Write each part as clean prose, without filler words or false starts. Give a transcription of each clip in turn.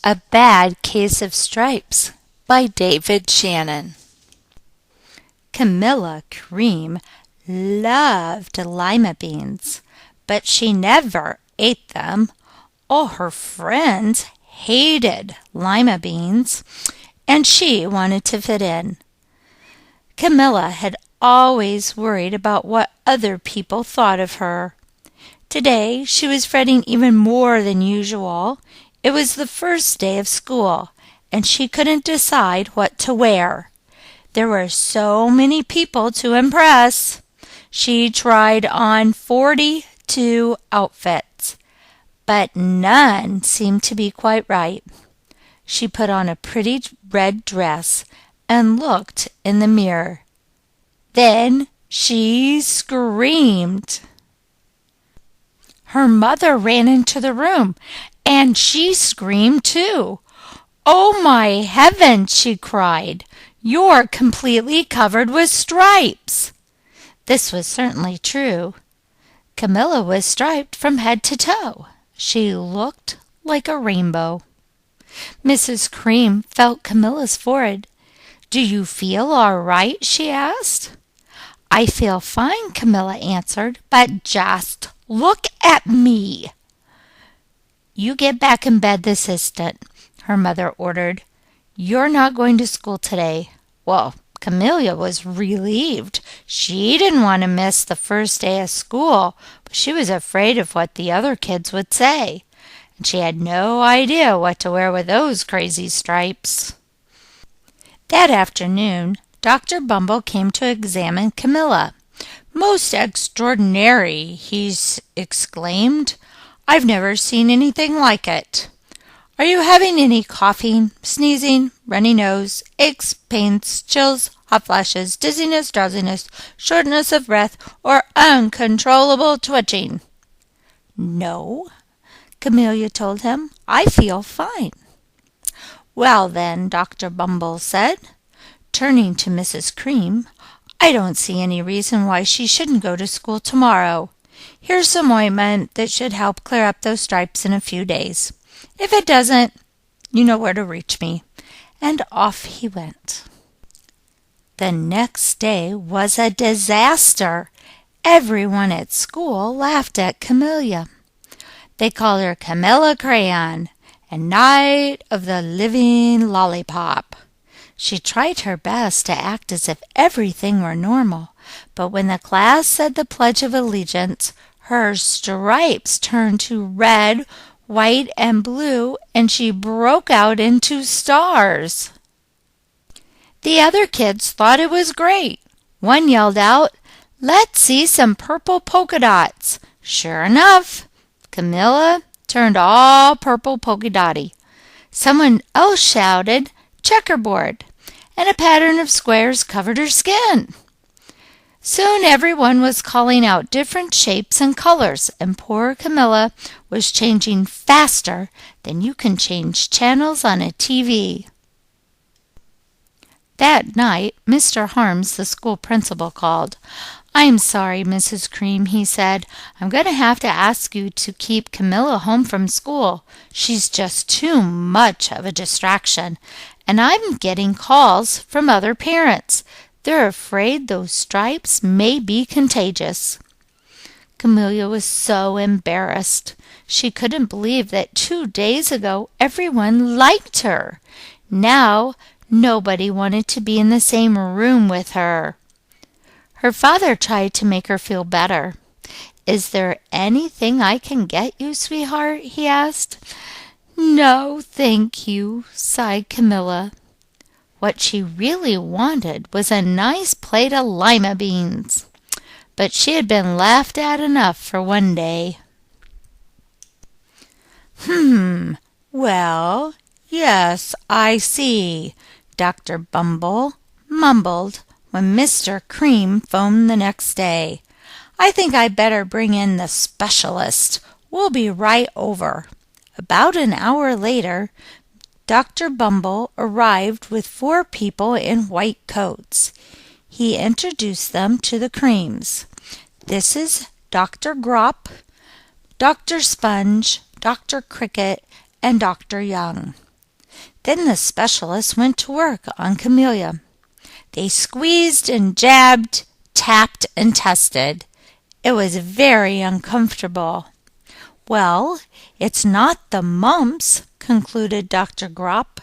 A Bad Case of Stripes by David Shannon. Camilla Cream loved lima beans, but she never ate them. All her friends hated lima beans, and she wanted to fit in. Camilla had always worried about what other people thought of her. Today she was fretting even more than usual. It was the first day of school, and she couldn't decide what to wear. There were so many people to impress. She tried on 42 outfits, but none seemed to be quite right. She put on a pretty red dress and looked in the mirror. Then she screamed. Her mother ran into the room, and she screamed too. "Oh, my heavens!" she cried. "You're completely covered with stripes." This was certainly true. Camilla was striped from head to toe. She looked like a rainbow. Mrs. Cream felt Camilla's forehead. "Do you feel all right?" she asked. "I feel fine," Camilla answered, "but just look at me." "You get back in bed this instant," her mother ordered. "You're not going to school today." Well, Camilla was relieved. She didn't want to miss the first day of school, but she was afraid of what the other kids would say, and she had no idea what to wear with those crazy stripes. That afternoon, Dr. Bumble came to examine Camilla. "Most extraordinary!" he exclaimed. "I've never seen anything like it. Are you having any coughing, sneezing, runny nose, aches, pains, chills, hot flashes, dizziness, drowsiness, shortness of breath, or uncontrollable twitching?" "No," Camilla told him. "I feel fine." "Well, then," Dr. Bumble said, turning to Mrs. Cream, "I don't see any reason why she shouldn't go to school tomorrow. Here's some ointment that should help clear up those stripes in a few days. If it doesn't, you know where to reach me." And off he went. The next day was a disaster. Everyone at school laughed at Camilla. They called her Camilla Crayon and Night of the Living Lollipop. She tried her best to act as if everything were normal, but when the class said the Pledge of Allegiance, her stripes turned to red, white, and blue, and she broke out into stars. The other kids thought it was great. One yelled out, "Let's see some purple polka dots." Sure enough, Camilla turned all purple polka dotty. Someone else shouted, "Checkerboard," and a pattern of squares covered her skin. Soon everyone was calling out different shapes and colors, and poor Camilla was changing faster than you can change channels on a TV. That night, Mr. Harms, the school principal, called. "I'm sorry, Mrs. Cream," he said. "I'm going to have to ask you to keep Camilla home from school. She's just too much of a distraction, and I'm getting calls from other parents. They're afraid those stripes may be contagious." Camilla was so embarrassed. She couldn't believe that 2 days ago everyone liked her. Now nobody wanted to be in the same room with her. Her father tried to make her feel better. "Is there anything I can get you, sweetheart?" he asked. "No, thank you," sighed Camilla. What she really wanted was a nice plate of lima beans, but she had been laughed at enough for one day. Well, yes, I see," Dr. Bumble mumbled when Mr. Cream phoned the next day. "I think I'd better bring in the specialist. We'll be right over." About an hour later, Dr. Bumble arrived with 4 people in white coats. He introduced them to the Creams. "This is Dr. Grop, Dr. Sponge, Dr. Cricket, and Dr. Young." Then the specialist went to work on Camilla. They squeezed and jabbed, tapped and tested. It was very uncomfortable. "Well, it's not the mumps," concluded Dr. Grop.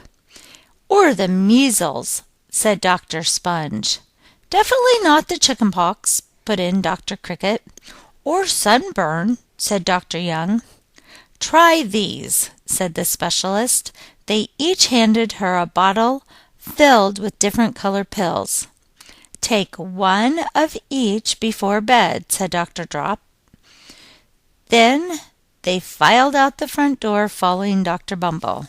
"Or the measles," said Dr. Sponge. "Definitely not the chicken pox," put in Dr. Cricket. "Or sunburn," said Dr. Young. "Try these," said the specialist. They each handed her a bottle filled with different colored pills. "Take one of each before bed," said Dr. Drop. Then they filed out the front door, following Dr. Bumble.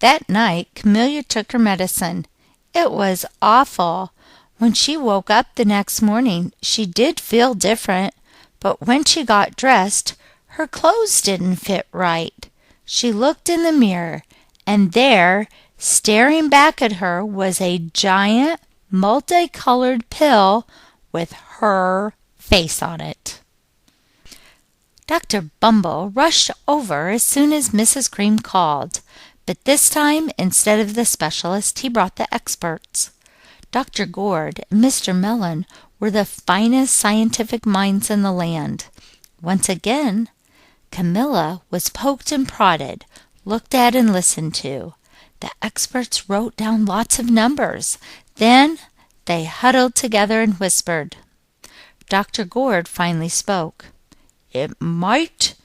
That night Camilla took her medicine. It was awful. When she woke up the next morning, she did feel different, but when she got dressed, her clothes didn't fit right. She looked in the mirror, and there, staring back at her, was a giant, multicolored pill with her face on it. Dr. Bumble rushed over as soon as Mrs. Cream called, but this time, instead of the specialist, he brought the experts. Dr. Gourd and Mr. Mellon were the finest scientific minds in the land. Once again, Camilla was poked and prodded, looked at and listened to. The experts wrote down lots of numbers. Then they huddled together and whispered. Dr. Gourd finally spoke. "It might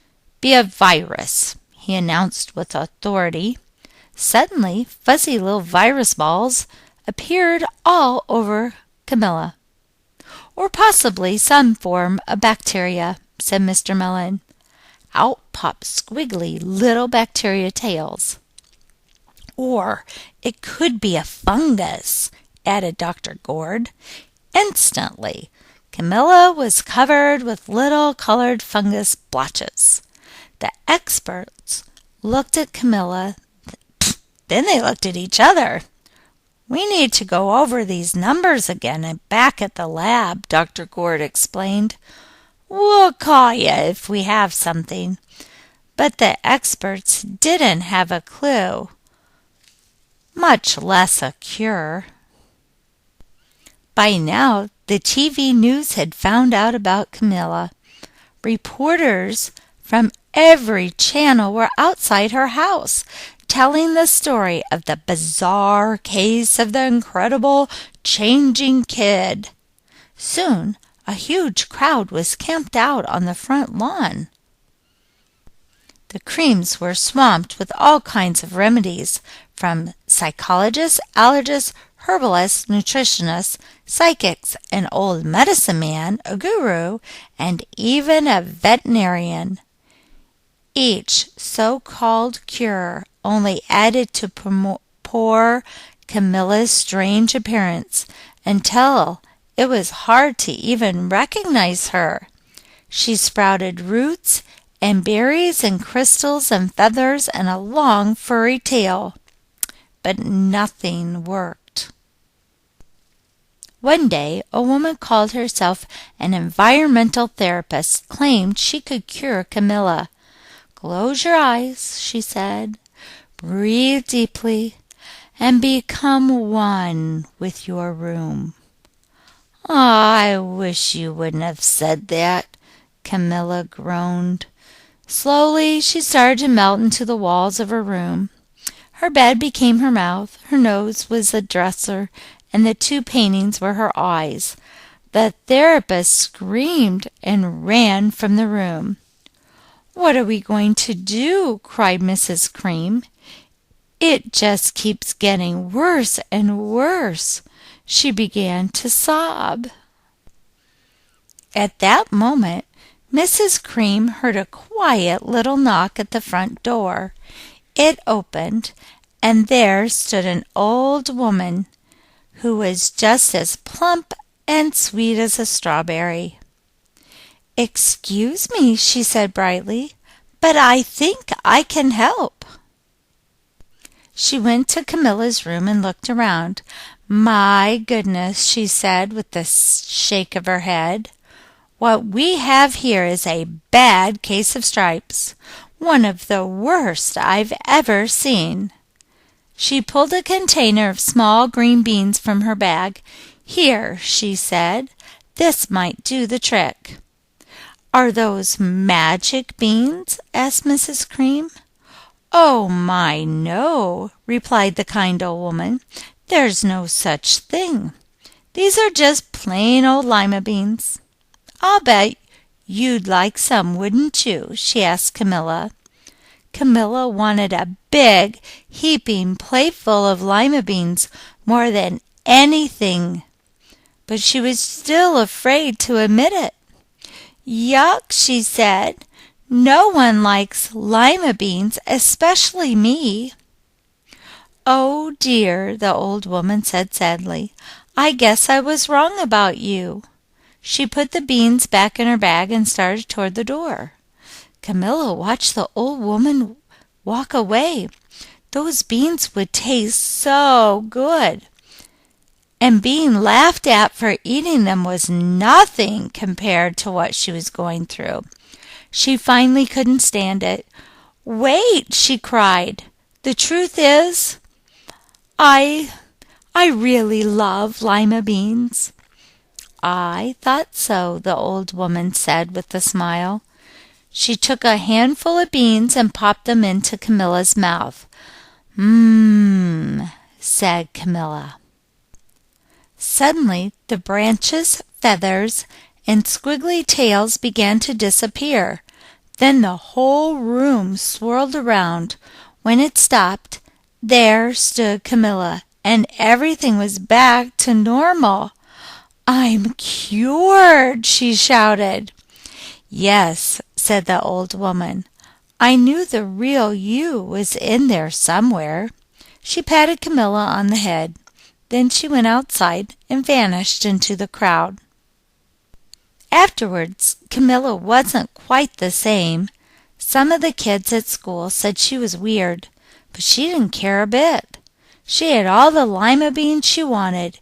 be a virus," he announced with authority. Suddenly, fuzzy little virus balls appeared all over Camilla. "Or possibly some form of bacteria," said Mr. Mellon. Out popped squiggly little bacteria tails. "Or it could be a fungus," added Dr. Gourd. Instantly, Camilla was covered with little colored fungus blotches. The experts looked at Camilla, then they looked at each other. "We need to go over these numbers again and back at the lab," Dr. Gourd explained. "We'll call you if we have something." But the experts didn't have a clue, much less a cure. By now, the TV news had found out about Camilla. Reporters from every channel were outside her house, telling the story of the bizarre case of the incredible changing kid. Soon, a huge crowd was camped out on the front lawn. The Creams were swamped with all kinds of remedies, from psychologists, allergists, herbalists, nutritionists, psychics, an old medicine man, a guru, and even a veterinarian. Each so-called cure only added to poor Camilla's strange appearance until it was hard to even recognize her. She sprouted roots and berries and crystals and feathers and a long furry tail, but nothing worked. One day, a woman called herself an environmental therapist claimed she could cure Camilla. "Close your eyes," she said, "breathe deeply, and become one with your room." "I wish you wouldn't have said that," Camilla groaned. Slowly she started to melt into the walls of her room. Her bed became her mouth, her nose was the dresser, and the two paintings were her eyes. The therapist screamed and ran from the room. "What are we going to do?" cried Mrs. Cream. "It just keeps getting worse and worse." She began to sob. At that moment, Mrs. Cream heard a quiet little knock at the front door. It opened, and there stood an old woman who was just as plump and sweet as a strawberry. "Excuse me," she said brightly, "but I think I can help." She went to Camilla's room and looked around. "My goodness," she said with a shake of her head. "What we have here is a bad case of stripes. one of the worst I've ever seen." She pulled a container of small green beans from her bag. "Here," she said, "this might do the trick." "Are those magic beans?" asked Mrs. Cream. "Oh my, no," replied the kind old woman. "There's no such thing. These are just plain old lima beans. I'll bet you'd like some, wouldn't you?" she asked Camilla. Camilla wanted a big, heaping plateful of lima beans more than anything, but she was still afraid to admit it. "Yuck," she said. "No one likes lima beans, especially me." "Oh dear," the old woman said sadly. "I guess I was wrong about you." She put the beans back in her bag and started toward the door. Camilla watched the old woman walk away. Those beans would taste so good, and being laughed at for eating them was nothing compared to what she was going through. She finally couldn't stand it. "Wait," she cried. "The truth is, I really love lima beans." "I thought so," the old woman said with a smile. She took a handful of beans and popped them into Camilla's mouth. "Mmm," said Camilla. Suddenly the branches, feathers, and squiggly tails began to disappear. Then the whole room swirled around. When it stopped, there stood Camilla, and everything was back to normal. "I'm cured!" she shouted. "Yes," said the old woman. "I knew the real you was in there somewhere." She patted Camilla on the head. Then she went outside and vanished into the crowd. Afterwards, Camilla wasn't quite the same. Some of the kids at school said she was weird, but she didn't care a bit. She had all the lima beans she wanted,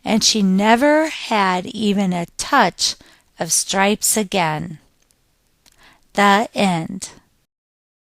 and she never had even a touch of stripes again. The end.